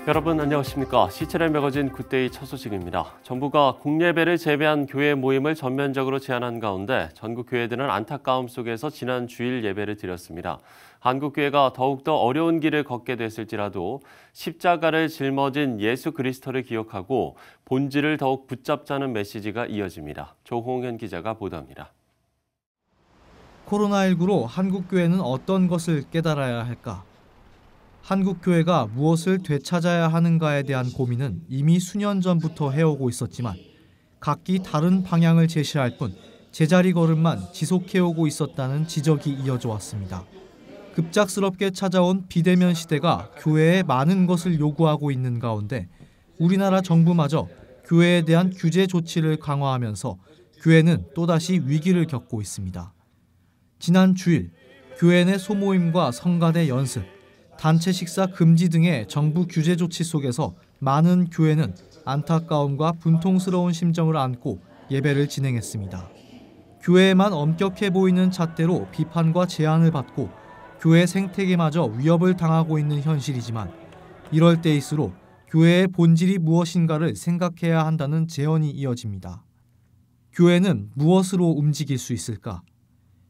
여러분 안녕하십니까? 시체의 매거진 굿데이 첫 소식입니다. 정부가 공예배를 제외한 교회 모임을 전면적으로 제한한 가운데 전국 교회들은 안타까움 속에서 지난 주일 예배를 드렸습니다. 한국교회가 더욱더 어려운 길을 걷게 됐을지라도 십자가를 짊어진 예수 그리스도를 기억하고 본질을 더욱 붙잡자는 메시지가 이어집니다. 조홍현 기자가 보도합니다. 코로나19로 한국교회는 어떤 것을 깨달아야 할까? 한국교회가 무엇을 되찾아야 하는가에 대한 고민은 이미 수년 전부터 해오고 있었지만 각기 다른 방향을 제시할 뿐 제자리 걸음만 지속해오고 있었다는 지적이 이어져 왔습니다. 급작스럽게 찾아온 비대면 시대가 교회에 많은 것을 요구하고 있는 가운데 우리나라 정부마저 교회에 대한 규제 조치를 강화하면서 교회는 또다시 위기를 겪고 있습니다. 지난 주일 교회 내 소모임과 성가대 연습, 단체 식사 금지 등의 정부 규제 조치 속에서 많은 교회는 안타까움과 분통스러운 심정을 안고 예배를 진행했습니다. 교회에만 엄격해 보이는 잣대로 비판과 제한을 받고 교회 생태계마저 위협을 당하고 있는 현실이지만 이럴 때일수록 교회의 본질이 무엇인가를 생각해야 한다는 제언이 이어집니다. 교회는 무엇으로 움직일 수 있을까?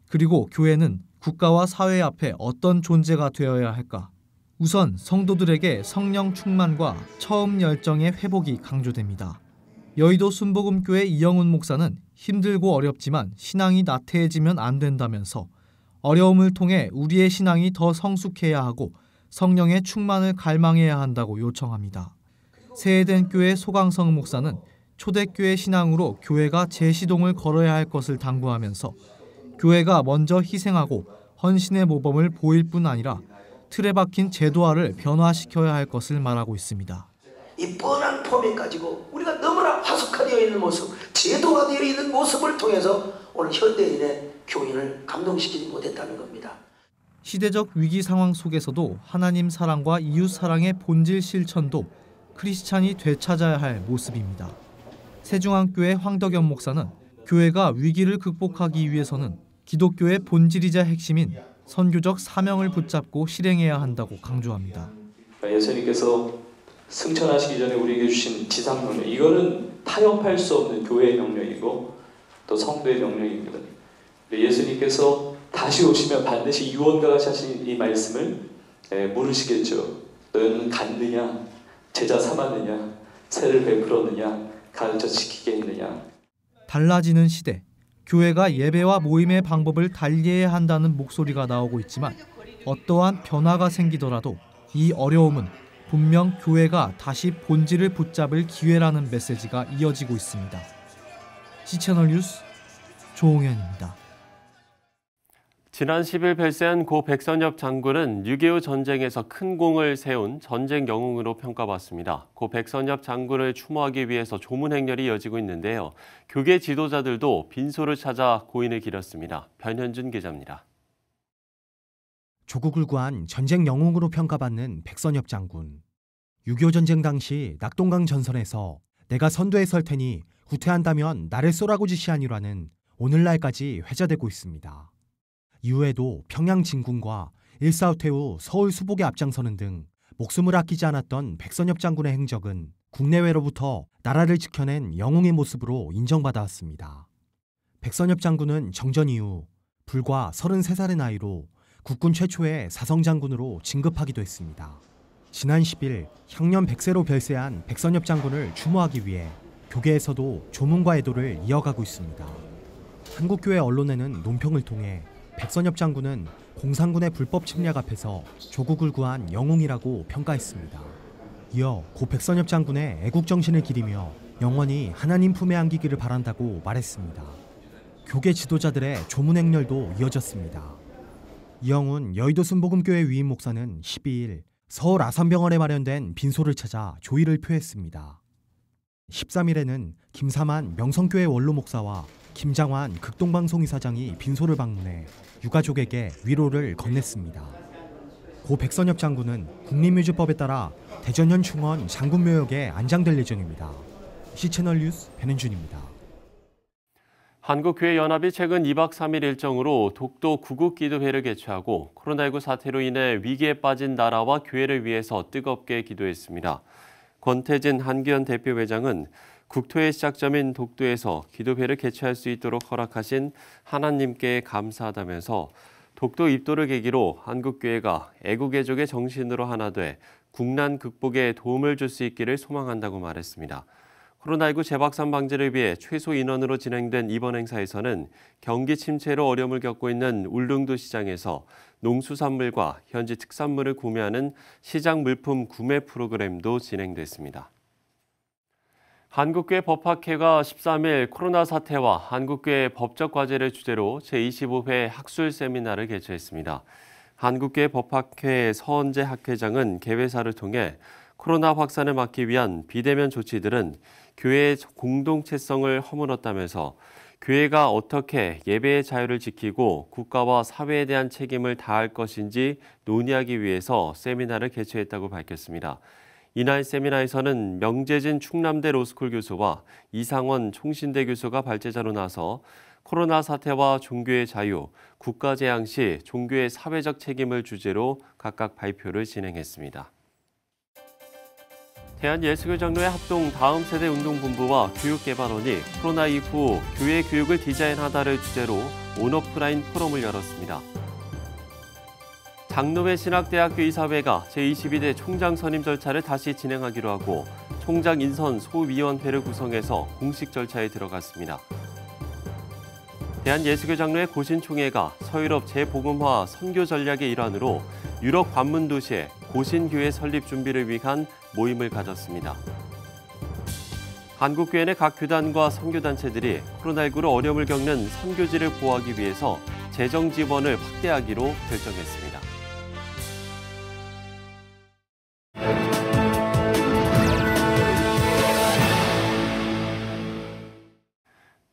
그리고 교회는 국가와 사회 앞에 어떤 존재가 되어야 할까? 우선 성도들에게 성령 충만과 처음 열정의 회복이 강조됩니다. 여의도 순복음교회 이영훈 목사는 힘들고 어렵지만 신앙이 나태해지면 안 된다면서 어려움을 통해 우리의 신앙이 더 성숙해야 하고 성령의 충만을 갈망해야 한다고 요청합니다. 세해된 교회 소강성 목사는 초대교회 신앙으로 교회가 재시동을 걸어야 할 것을 당부하면서 교회가 먼저 희생하고 헌신의 모범을 보일 뿐 아니라 틀에 박힌 제도화를 변화시켜야 할 것을 말하고 있습니다. 이 뻔한 포맷 가지고 우리가 너무나 화석화되어 있는 모습, 제도화되어 있는 모습을 통해서 오늘 현대인의 교인을 감동시키지 못했다는 겁니다. 시대적 위기 상황 속에서도 하나님 사랑과 이웃 사랑의 본질 실천도 크리스찬이 되찾아야 할 모습입니다. 세중앙교회 황덕연 목사는 교회가 위기를 극복하기 위해서는 기독교의 본질이자 핵심인 선교적 사명을 붙잡고 실행해야 한다고 강조합니다. 예수님께서 승천하시기 전에 우리에게 주신 지상명령, 이거는 타협할 수 없는 교회의 명령이고 또 성도의 명령입니다. 예수님께서 다시 오시면 반드시 유언과 같이 하신 이 말씀을 물으시겠죠. 너는 갔느냐? 제자 삼았느냐? 세를 베풀었느냐? 가르쳐 지키게 했느냐? 달라지는 시대, 교회가 예배와 모임의 방법을 달리해야 한다는 목소리가 나오고 있지만 어떠한 변화가 생기더라도 이 어려움은 분명 교회가 다시 본질을 붙잡을 기회라는 메시지가 이어지고 있습니다. C채널 뉴스 조홍현입니다. 지난 10일 별세한 고 백선엽 장군은 6.25 전쟁에서 큰 공을 세운 전쟁 영웅으로 평가받습니다. 고 백선엽 장군을 추모하기 위해서 조문 행렬이 이어지고 있는데요. 교계 지도자들도 빈소를 찾아 고인을 기렸습니다. 변현준 기자입니다. 조국을 구한 전쟁 영웅으로 평가받는 백선엽 장군. 6.25 전쟁 당시 낙동강 전선에서 내가 선두에 설 테니 후퇴한다면 나를 쏘라고 지시하니라는 오늘날까지 회자되고 있습니다. 이후에도 평양 진군과 일사후퇴 후 서울 수복에 앞장서는 등 목숨을 아끼지 않았던 백선엽 장군의 행적은 국내외로부터 나라를 지켜낸 영웅의 모습으로 인정받아왔습니다. 백선엽 장군은 정전 이후 불과 33살의 나이로 국군 최초의 사성장군으로 진급하기도 했습니다. 지난 10일 향년 100세로 별세한 백선엽 장군을 추모하기 위해 교계에서도 조문과 애도를 이어가고 있습니다. 한국교회 언론에는 논평을 통해 백선엽 장군은 공산군의 불법 침략 앞에서 조국을 구한 영웅이라고 평가했습니다. 이어 고 백선엽 장군의 애국정신을 기리며 영원히 하나님 품에 안기기를 바란다고 말했습니다. 교계 지도자들의 조문 행렬도 이어졌습니다. 이영훈 여의도 순복음교회 위임 목사는 12일 서울 아산병원에 마련된 빈소를 찾아 조의를 표했습니다. 13일에는 김사만 명성교회 원로 목사와 김장환 극동방송 이사장이 빈소를 방문해 유가족에게 위로를 건넸습니다. 고 백선엽 장군은 국립묘지법에 따라 대전현 충원 장군묘역에 안장될 예정입니다. C채널 뉴스 변현준입니다. 한국교회연합이 최근 2박 3일 일정으로 독도 구국기도회를 개최하고 코로나19 사태로 인해 위기에 빠진 나라와 교회를 위해서 뜨겁게 기도했습니다. 권태진 한기현 대표회장은 국토의 시작점인 독도에서 기도회를 개최할 수 있도록 허락하신 하나님께 감사하다면서 독도 입도를 계기로 한국교회가 애국애족의 정신으로 하나 돼 국난 극복에 도움을 줄 수 있기를 소망한다고 말했습니다. 코로나19 재확산 방지를 위해 최소 인원으로 진행된 이번 행사에서는 경기 침체로 어려움을 겪고 있는 울릉도 시장에서 농수산물과 현지 특산물을 구매하는 시장 물품 구매 프로그램도 진행됐습니다. 한국교회 법학회가 13일 코로나 사태와 한국교회 법적 과제를 주제로 제25회 학술 세미나를 개최했습니다. 한국교회 법학회 서은재 학회장은 개회사를 통해 코로나 확산을 막기 위한 비대면 조치들은 교회의 공동체성을 허물었다면서 교회가 어떻게 예배의 자유를 지키고 국가와 사회에 대한 책임을 다할 것인지 논의하기 위해서 세미나를 개최했다고 밝혔습니다. 이날 세미나에서는 명재진 충남대 로스쿨 교수와 이상원 총신대 교수가 발제자로 나서 코로나 사태와 종교의 자유, 국가 재앙 시 종교의 사회적 책임을 주제로 각각 발표를 진행했습니다. 대한예수교장로회 합동 다음 세대 운동본부와 교육개발원이 코로나 이후 교회 교육을 디자인하다를 주제로 온오프라인 포럼을 열었습니다. 장로회 신학대학교 이사회가 제22대 총장 선임 절차를 다시 진행하기로 하고 총장 인선 소위원회를 구성해서 공식 절차에 들어갔습니다. 대한예수교장로회 고신총회가 서유럽 재복음화 선교 전략의 일환으로 유럽 관문 도시에 고신교회 설립 준비를 위한 모임을 가졌습니다. 한국교회 내 각 교단과 선교단체들이 코로나19로 어려움을 겪는 선교지를 보호하기 위해서 재정 지원을 확대하기로 결정했습니다.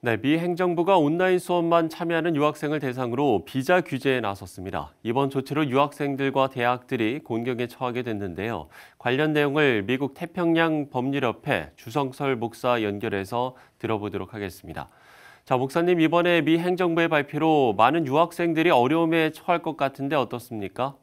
네, 미 행정부가 온라인 수업만 참여하는 유학생을 대상으로 비자 규제에 나섰습니다. 이번 조치로 유학생들과 대학들이 곤경에 처하게 됐는데요. 관련 내용을 미국 태평양 법률협회 주성설 목사 연결해서 들어보도록 하겠습니다. 자, 목사님, 이번에 미 행정부의 발표로 많은 유학생들이 어려움에 처할 것 같은데 어떻습니까?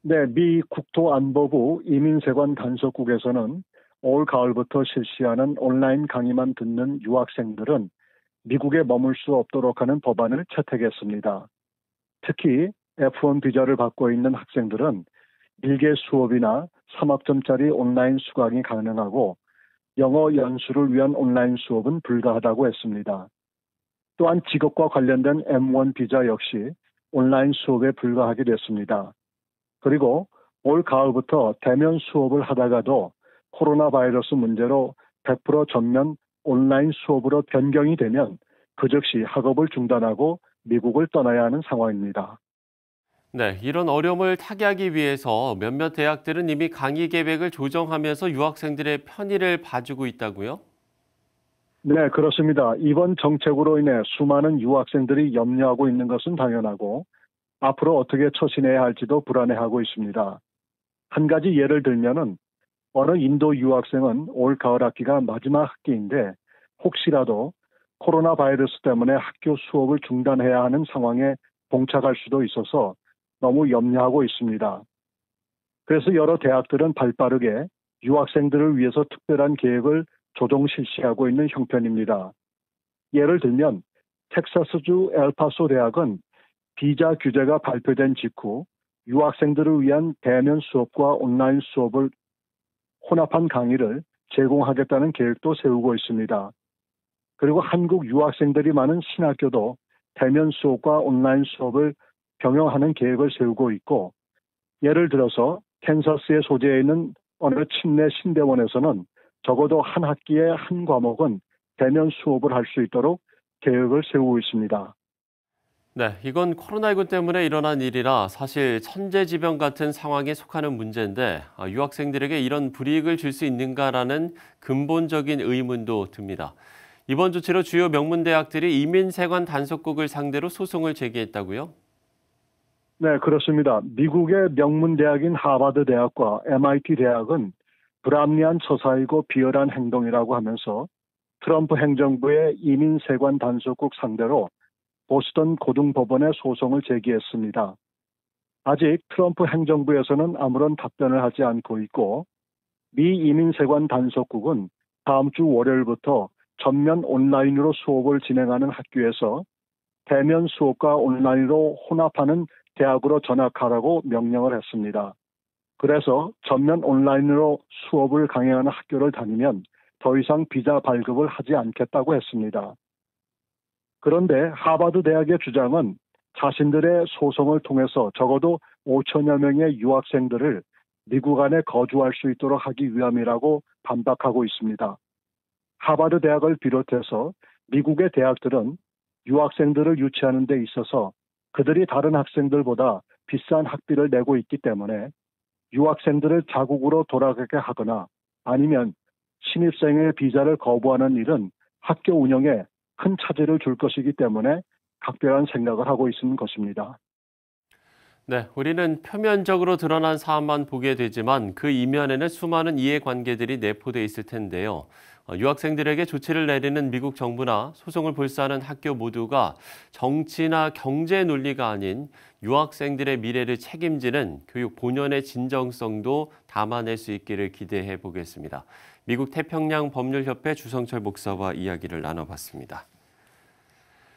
네, 미 국토안보부 이민세관 단속국에서는 올 가을부터 실시하는 온라인 강의만 듣는 유학생들은 미국에 머물 수 없도록 하는 법안을 채택했습니다. 특히 F1 비자를 받고 있는 학생들은 일개 수업이나 3학점짜리 온라인 수강이 가능하고 영어 연수를 위한 온라인 수업은 불가하다고 했습니다. 또한 직업과 관련된 M1 비자 역시 온라인 수업에 불과하게 됐습니다. 그리고 올 가을부터 대면 수업을 하다가도 코로나 바이러스 문제로 100% 전면 온라인 수업으로 변경이 되면 그 즉시 학업을 중단하고 미국을 떠나야 하는 상황입니다. 네, 이런 어려움을 타개하기 위해서 몇몇 대학들은 이미 강의 계획을 조정하면서 유학생들의 편의를 봐주고 있다고요? 네, 그렇습니다. 이번 정책으로 인해 수많은 유학생들이 염려하고 있는 것은 당연하고 앞으로 어떻게 처신해야 할지도 불안해하고 있습니다. 한 가지 예를 들면은 어느 인도 유학생은 올 가을 학기가 마지막 학기인데 혹시라도 코로나 바이러스 때문에 학교 수업을 중단해야 하는 상황에 봉착할 수도 있어서 너무 염려하고 있습니다. 그래서 여러 대학들은 발빠르게 유학생들을 위해서 특별한 계획을 조정 실시하고 있는 형편입니다. 예를 들면 텍사스주 엘파소 대학은 비자 규제가 발표된 직후 유학생들을 위한 대면 수업과 온라인 수업을 혼합한 강의를 제공하겠다는 계획도 세우고 있습니다. 그리고 한국 유학생들이 많은 신학교도 대면 수업과 온라인 수업을 병행하는 계획을 세우고 있고 예를 들어서 캔사스에 소재해 있는 어느 침례 신대원에서는 적어도 한 학기에 한 과목은 대면 수업을 할 수 있도록 계획을 세우고 있습니다. 네, 이건 코로나19 때문에 일어난 일이라 사실 천재지변 같은 상황에 속하는 문제인데 유학생들에게 이런 불이익을 줄 수 있는가라는 근본적인 의문도 듭니다. 이번 조치로 주요 명문대학들이 이민세관 단속국을 상대로 소송을 제기했다고요? 네, 그렇습니다. 미국의 명문대학인 하버드 대학과 MIT 대학은 불합리한 처사이고 비열한 행동이라고 하면서 트럼프 행정부의 이민 세관 단속국 상대로 보스턴 고등법원에 소송을 제기했습니다. 아직 트럼프 행정부에서는 아무런 답변을 하지 않고 있고 미 이민 세관 단속국은 다음 주 월요일부터 전면 온라인으로 수업을 진행하는 학교에서 대면 수업과 온라인으로 혼합하는 대학으로 전학하라고 명령을 했습니다. 그래서 전면 온라인으로 수업을 강행하는 학교를 다니면 더 이상 비자 발급을 하지 않겠다고 했습니다. 그런데 하버드 대학의 주장은 자신들의 소송을 통해서 적어도 5천여 명의 유학생들을 미국 안에 거주할 수 있도록 하기 위함이라고 반박하고 있습니다. 하버드 대학을 비롯해서 미국의 대학들은 유학생들을 유치하는 데 있어서 그들이 다른 학생들보다 비싼 학비를 내고 있기 때문에 유학생들을 자국으로 돌아가게 하거나 아니면 신입생의 비자를 거부하는 일은 학교 운영에 큰 차질을 줄 것이기 때문에 각별한 생각을 하고 있는 것입니다. 네, 우리는 표면적으로 드러난 사안만 보게 되지만 그 이면에는 수많은 이해관계들이 내포돼 있을 텐데요. 유학생들에게 조치를 내리는 미국 정부나 소송을 불사하는 학교 모두가 정치나 경제 논리가 아닌 유학생들의 미래를 책임지는 교육 본연의 진정성도 담아낼 수 있기를 기대해 보겠습니다. 미국 태평양 법률협회 주성철 목사와 이야기를 나눠봤습니다.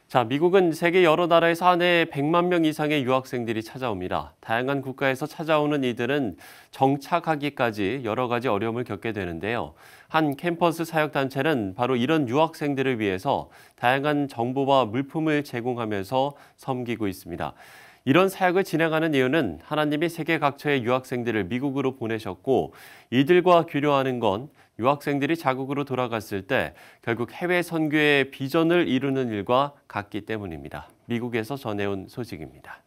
자, 미국은 세계 여러 나라에서 한 해에 100만 명 이상의 유학생들이 찾아옵니다. 다양한 국가에서 찾아오는 이들은 정착하기까지 여러 가지 어려움을 겪게 되는데요. 한 캠퍼스 사역단체는 바로 이런 유학생들을 위해서 다양한 정보와 물품을 제공하면서 섬기고 있습니다. 이런 사역을 진행하는 이유는 하나님이 세계 각처의 유학생들을 미국으로 보내셨고 이들과 교류하는 건 유학생들이 자국으로 돌아갔을 때 결국 해외 선교의 비전을 이루는 일과 같기 때문입니다. 미국에서 전해온 소식입니다.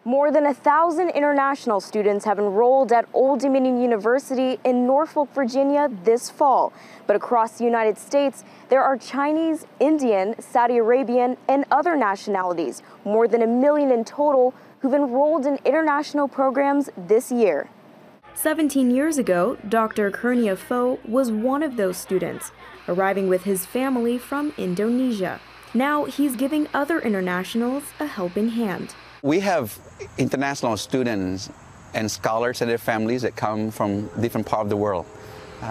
More than 1,000 international students have enrolled at Old Dominion University in Norfolk, Virginia this fall. But across the United States, there are Chinese, Indian, Saudi Arabian, and other nationalities, more than 1 million in total, who've enrolled in international programs this year. 17 years ago, Dr. Kurnia Pho was one of those students, arriving with his family from Indonesia. Now he's giving other internationals a helping hand. We have international students and scholars and their families that come from different parts of the world.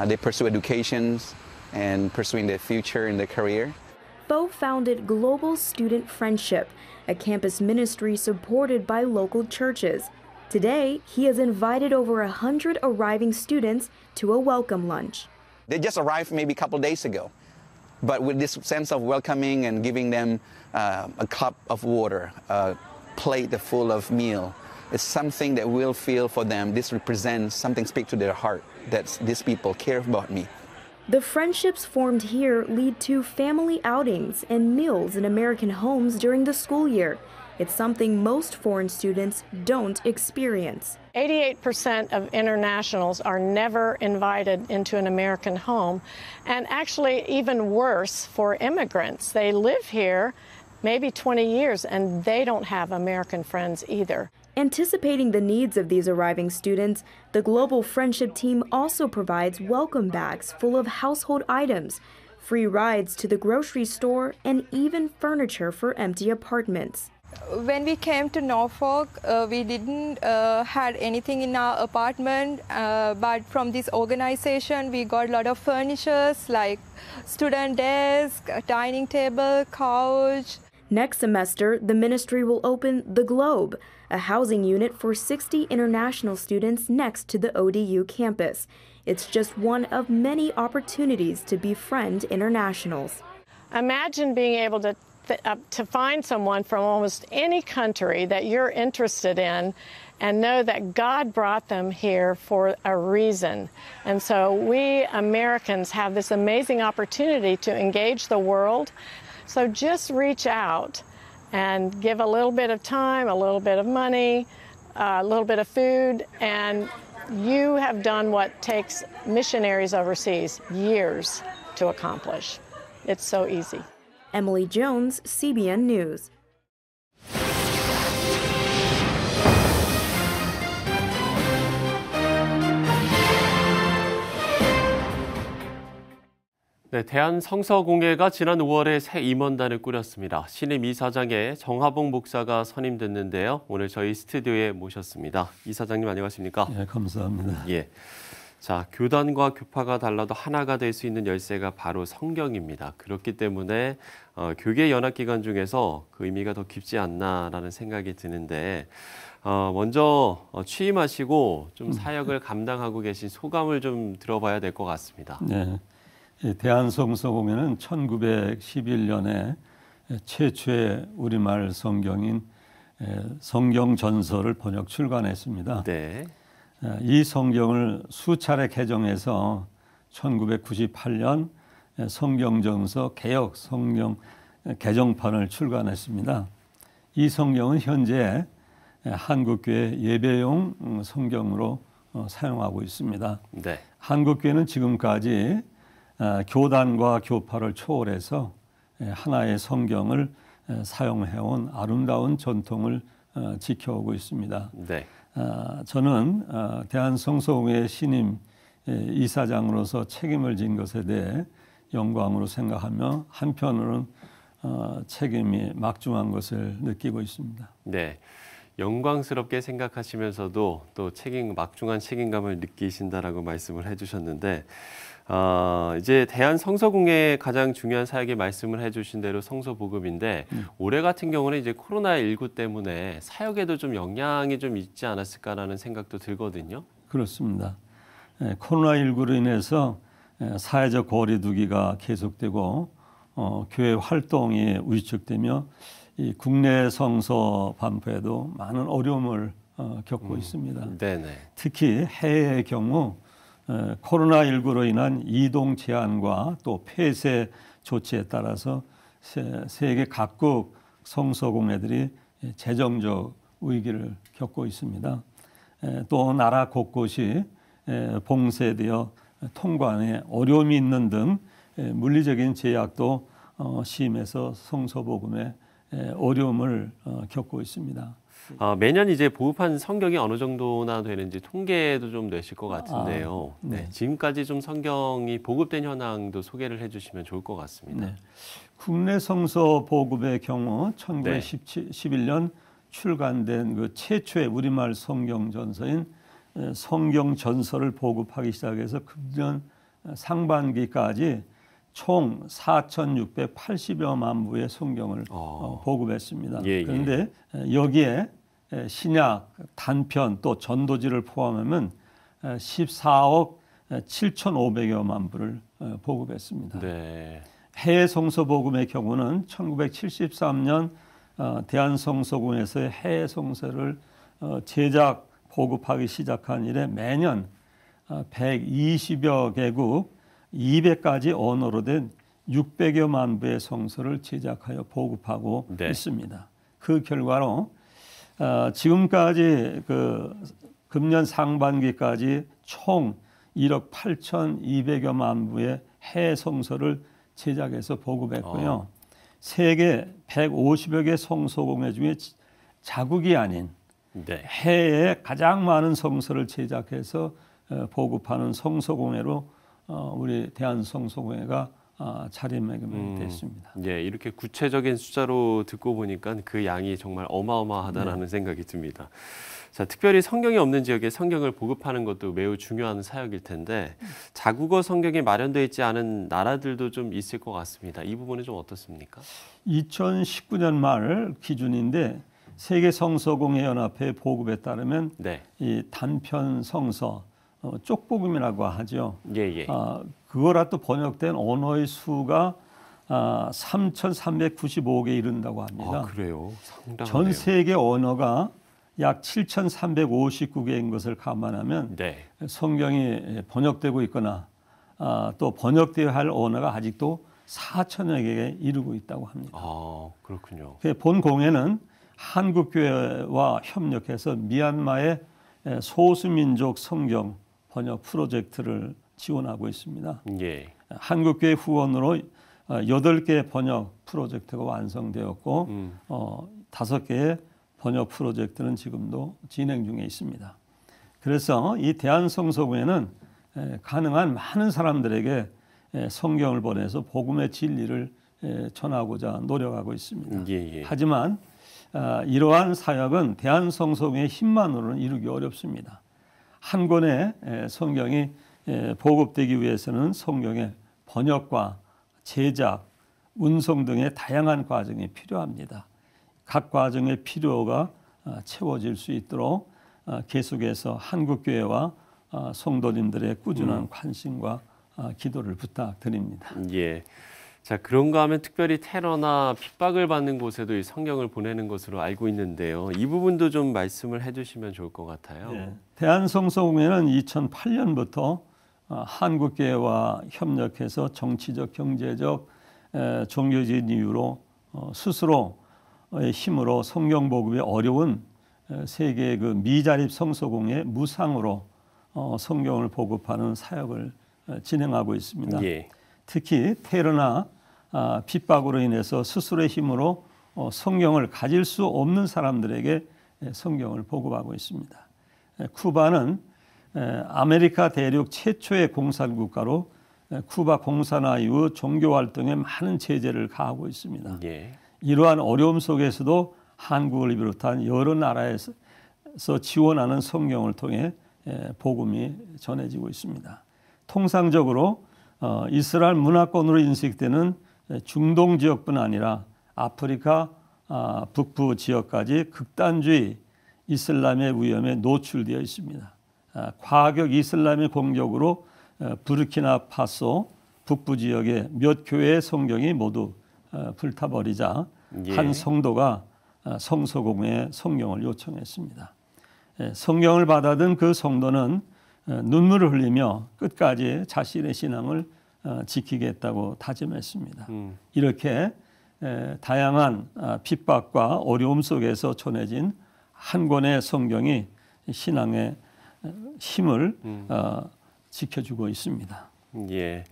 They pursue educations and pursuing their future and their career. Pho founded Global Student Friendship, a campus ministry supported by local churches. Today, he has invited over 100 arriving students to a welcome lunch. They just arrived maybe a couple of days ago, but with this sense of welcoming and giving them a cup of water, a plate full of meal, it's something that we'll feel for them. This represents something, speak to their heart, that these people care about me. The friendships formed here lead to family outings and meals in American homes during the school year. It's something most foreign students don't experience. 88% of internationals are never invited into an American home, and actually even worse for immigrants. They live here maybe 20 years and they don't have American friends either. Anticipating the needs of these arriving students, the Global Friendship team also provides welcome bags full of household items, free rides to the grocery store, and even furniture for empty apartments. When we came to Norfolk, we didn't had anything in our apartment, but from this organization, we got a lot of furnitures like student desk, a dining table, couch. Next semester, the ministry will open The Globe, a housing unit for 60 international students next to the ODU campus. It's just one of many opportunities to befriend internationals. Imagine being able to find someone from almost any country that you're interested in and know that God brought them here for a reason. And so we Americans have this amazing opportunity to engage the world. So just reach out and give a little bit of time, a little bit of money, a little bit of food, and you have done what takes missionaries overseas years to accomplish. It's so easy. Emily Jones, CBN News. 네, 대한성서공회가 지난 5월에 새 임원단을 꾸렸습니다. 신임 이사장에 정하봉 목사가 선임됐는데요. 오늘 저희 스튜디오에 모셨습니다. 이사장님 안녕하십니까? 예, 감사합니다. 예. 자, 교단과 교파가 달라도 하나가 될 수 있는 열쇠가 바로 성경입니다. 그렇기 때문에 교계 연합 기관 중에서 그 의미가 더 깊지 않나라는 생각이 드는데 먼저 취임하시고 좀 사역을 감당하고 계신 소감을 좀 들어봐야 될 것 같습니다. 네. 대한성서공회는 1911년에 최초의 우리말 성경인 성경전서를 번역 출간했습니다. 네. 이 성경을 수차례 개정해서 1998년 성경전서 개역 성경 개정판을 출간했습니다. 이 성경은 현재 한국교회 예배용 성경으로 사용하고 있습니다. 네. 한국교회는 지금까지 교단과 교파를 초월해서 하나의 성경을 사용해온 아름다운 전통을 지켜오고 있습니다. 네. 저는 대한성서공회 신임 이사장으로서 책임을 진 것에 대해 영광으로 생각하며 한편으로는 책임이 막중한 것을 느끼고 있습니다. 네. 영광스럽게 생각하시면서도 또 막중한 책임감을 느끼신다라고 말씀을 해주셨는데 이제 대한성서공회의 가장 중요한 사역의 말씀을 해주신 대로 성서복음인데 올해 같은 경우는 이제 코로나19 때문에 사역에도 좀 영향이 좀 있지 않았을까라는 생각도 들거든요. 그렇습니다. 코로나19로 인해서 사회적 거리두기가 계속되고 교회 활동이 위축되며 이 국내 성서 반포에도 많은 어려움을 겪고 있습니다. 네네. 특히 해외의 경우 코로나19로 인한 이동 제한과 또 폐쇄 조치에 따라서 세계 각국 성서공회들이 재정적 위기를 겪고 있습니다. 또 나라 곳곳이 봉쇄되어 통관에 어려움이 있는 등 물리적인 제약도 심해서 성서복음에 어려움을 겪고 있습니다. 매년 이제 보급한 성경이 어느 정도나 되는지 통계도 좀 내실 것 같은데요. 네. 지금까지 좀 성경이 보급된 현황도 소개를 해주시면 좋을 것 같습니다. 네. 국내 성서 보급의 경우 1911년 출간된 그 최초의 우리말 성경 전서인 성경 전서를 보급하기 시작해서 금년 상반기까지 총 4,680여만 부의 성경을 보급했습니다. 예, 예. 그런데 여기에 신약, 단편 또 전도지를 포함하면 14억 7,500여만 부를 보급했습니다. 네. 해외 성서 복음의 경우는 1973년 대한성서공회에서의 해외 성서를 제작 보급하기 시작한 이래 매년 120여 개국 200가지 언어로 된 600여만 부의 성서를 제작하여 보급하고 있습니다. 그 결과로 지금까지 금년 상반기까지 총 1억 8,200여만 부의 해외 성서를 제작해서 보급했고요. 세계 150여 개 성서공회 중에 자국이 아닌 해외에 가장 많은 성서를 제작해서 보급하는 성서공회로 우리 대한성서공회가 자리매김됐습니다. 예, 이렇게 구체적인 숫자로 듣고 보니까 그 양이 정말 어마어마하다라는 생각이 듭니다. 자, 특별히 성경이 없는 지역에 성경을 보급하는 것도 매우 중요한 사역일 텐데 자국어 성경이 마련되어 있지 않은 나라들도 좀 있을 것 같습니다. 이 부분은 좀 어떻습니까? 2019년 말 기준인데 세계 성서공회 연합회 보급에 따르면 이 단편 성서 쪽복음이라고 하죠. 예. 그거라 또 번역된 언어의 수가 3,395개에 이른다고 합니다. 그래요? 상당하네요. 전 세계 언어가 약 7,359개인 것을 감안하면 성경이 번역되고 있거나 또 번역되어야 할 언어가 아직도 4천여 개에 이르고 있다고 합니다. 그렇군요. 본 공회는 한국교회와 협력해서 미얀마의 소수민족 성경 번역 프로젝트를 지원하고 있습니다. 예. 한국교회 후원으로 8개의 번역 프로젝트가 완성되었고 5개의 번역 프로젝트는 지금도 진행 중에 있습니다. 그래서 이 대한성서공회는 가능한 많은 사람들에게 성경을 보내서 복음의 진리를 전하고자 노력하고 있습니다. 예. 하지만 이러한 사역은 대한성서공회의 힘만으로는 이루기 어렵습니다. 한 권의 성경이 보급되기 위해서는 성경의 번역과 제작, 운송 등의 다양한 과정이 필요합니다. 각 과정의 필요가 채워질 수 있도록 계속해서 한국교회와 성도님들의 꾸준한 관심과 기도를 부탁드립니다. 예. 자, 그런가 하면 특별히 테러나 핍박을 받는 곳에도 이 성경을 보내는 것으로 알고 있는데요. 이 부분도 좀 말씀을 해주시면 좋을 것 같아요. 예. 대한성서공회는 2008년부터 한국교회와 협력해서 정치적, 경제적, 종교적인 이유로 스스로의 힘으로 성경 보급이 어려운 세계의 그 미자립 성서공회 무상으로 성경을 보급하는 사역을 진행하고 있습니다. 예. 특히 테러나 핍박으로 인해서 스스로의 힘으로 성경을 가질 수 없는 사람들에게 성경을 보급하고 있습니다. 쿠바는 아메리카 대륙 최초의 공산 국가로 쿠바 공산화 이후 종교 활동에 많은 제재를 가하고 있습니다. 예. 이러한 어려움 속에서도 한국을 비롯한 여러 나라에서 지원하는 성경을 통해 복음이 전해지고 있습니다. 통상적으로 이스라엘 문화권으로 인식되는 중동 지역뿐 아니라 아프리카 북부 지역까지 극단주의 이슬람의 위험에 노출되어 있습니다. 과격 이슬람의 공격으로 부르키나파소 북부 지역의 몇 교회의 성경이 모두 불타버리자 한 성도가 성서공회에 성경을 요청했습니다. 성경을 받아든 그 성도는 눈물을 흘리며 끝까지 자신의 신앙을 지키겠다고 다짐했습니다. 이렇게 다양한 핍박과 어려움 속에서 전해진 한 권의 성경이 신앙의 힘을 지켜주고 있습니다. 예.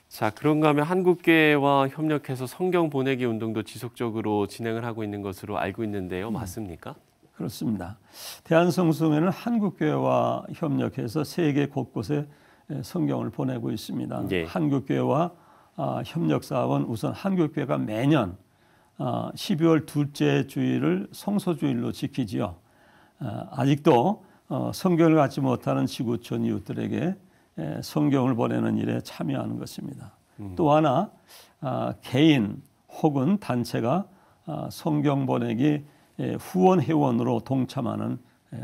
자, 그런가 하면 한국교회와 협력해서 성경 보내기 운동도 지속적으로 진행을 하고 있는 것으로 알고 있는데요. 맞습니까? 그렇습니다. 대한성서공회는 한국교회와 협력해서 세계 곳곳에 성경을 보내고 있습니다. 예. 한국교회와 협력사업은 우선 한국교회가 매년 12월 둘째 주일을 성소주일로 지키지요. 아직도 성경을 갖지 못하는 지구촌 이웃들에게 성경을 보내는 일에 참여하는 것입니다. 또 하나 개인 혹은 단체가 성경 보내기 후원 회원으로 동참하는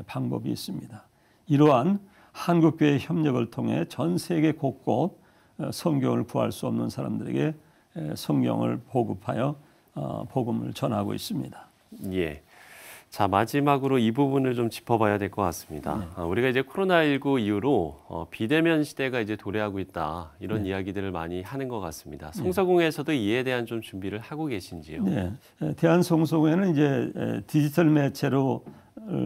방법이 있습니다. 이러한 한국교회 협력을 통해 전 세계 곳곳 성경을 구할 수 없는 사람들에게 성경을 보급하여 복음을 전하고 있습니다. 예. 자, 마지막으로 이 부분을 좀 짚어봐야 될 것 같습니다. 우리가 이제 코로나19 이후로 비대면 시대가 이제 도래하고 있다, 이런 이야기들을 많이 하는 것 같습니다. 성서공회에서도 이에 대한 좀 준비를 하고 계신지요? 네, 대한성서공회는 이제 디지털 매체로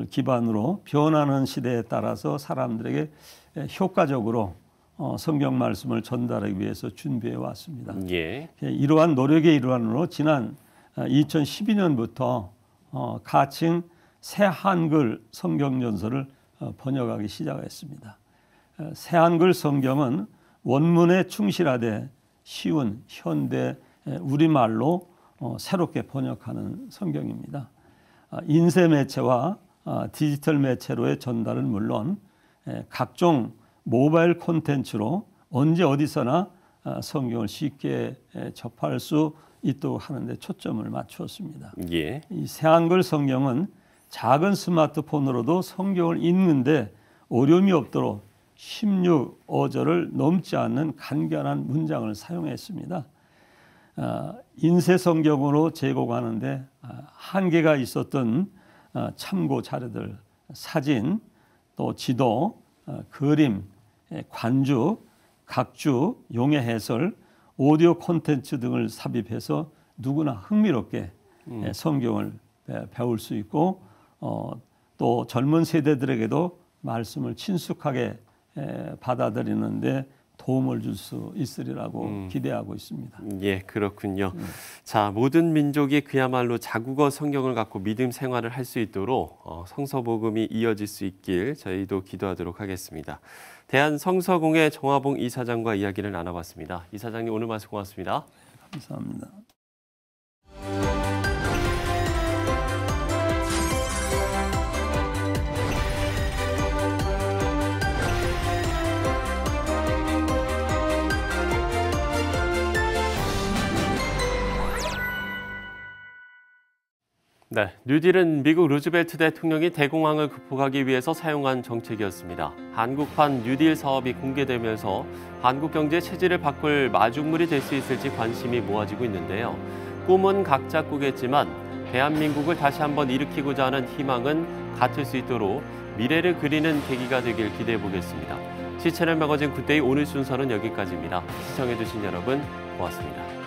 기반으로 변하는 시대에 따라서 사람들에게 효과적으로 성경 말씀을 전달하기 위해서 준비해 왔습니다. 예. 이러한 노력의 일환으로 지난 2012년부터 가칭 새 한글 성경전서를 번역하기 시작했습니다. 새 한글 성경은 원문에 충실하되 쉬운 현대 우리말로 새롭게 번역하는 성경입니다. 인쇄 매체와 디지털 매체로의 전달은 물론 각종 모바일 콘텐츠로 언제 어디서나 성경을 쉽게 접할 수 있도록 하는 데 초점을 맞추었습니다. 예. 이 새한글 성경은 작은 스마트폰으로도 성경을 읽는데 어려움이 없도록 16어절을 넘지 않는 간결한 문장을 사용했습니다. 인쇄 성경으로 제공하는데 한계가 있었던 참고 자료들, 사진, 또 지도, 그림, 관주, 각주, 용해 해설, 오디오 콘텐츠 등을 삽입해서 누구나 흥미롭게 성경을 배울 수 있고 또 젊은 세대들에게도 말씀을 친숙하게 받아들이는데 도움을 줄 수 있으리라고 기대하고 있습니다. 예, 그렇군요. 자, 모든 민족이 그야말로 자국어 성경을 갖고 믿음 생활을 할 수 있도록 성서복음이 이어질 수 있길 저희도 기도하도록 하겠습니다. 대한성서공회 정화봉 이사장과 이야기를 나눠봤습니다. 이사장님 오늘 말씀 고맙습니다. 감사합니다. 네, 뉴딜은 미국 루즈벨트 대통령이 대공황을 극복하기 위해서 사용한 정책이었습니다. 한국판 뉴딜 사업이 공개되면서 한국 경제의 체질을 바꿀 마중물이 될 수 있을지 관심이 모아지고 있는데요. 꿈은 각자 꾸겠지만 대한민국을 다시 한번 일으키고자 하는 희망은 같을 수 있도록 미래를 그리는 계기가 되길 기대해 보겠습니다. 시채널 매거진 굿데이 오늘 순서는 여기까지입니다. 시청해주신 여러분 고맙습니다.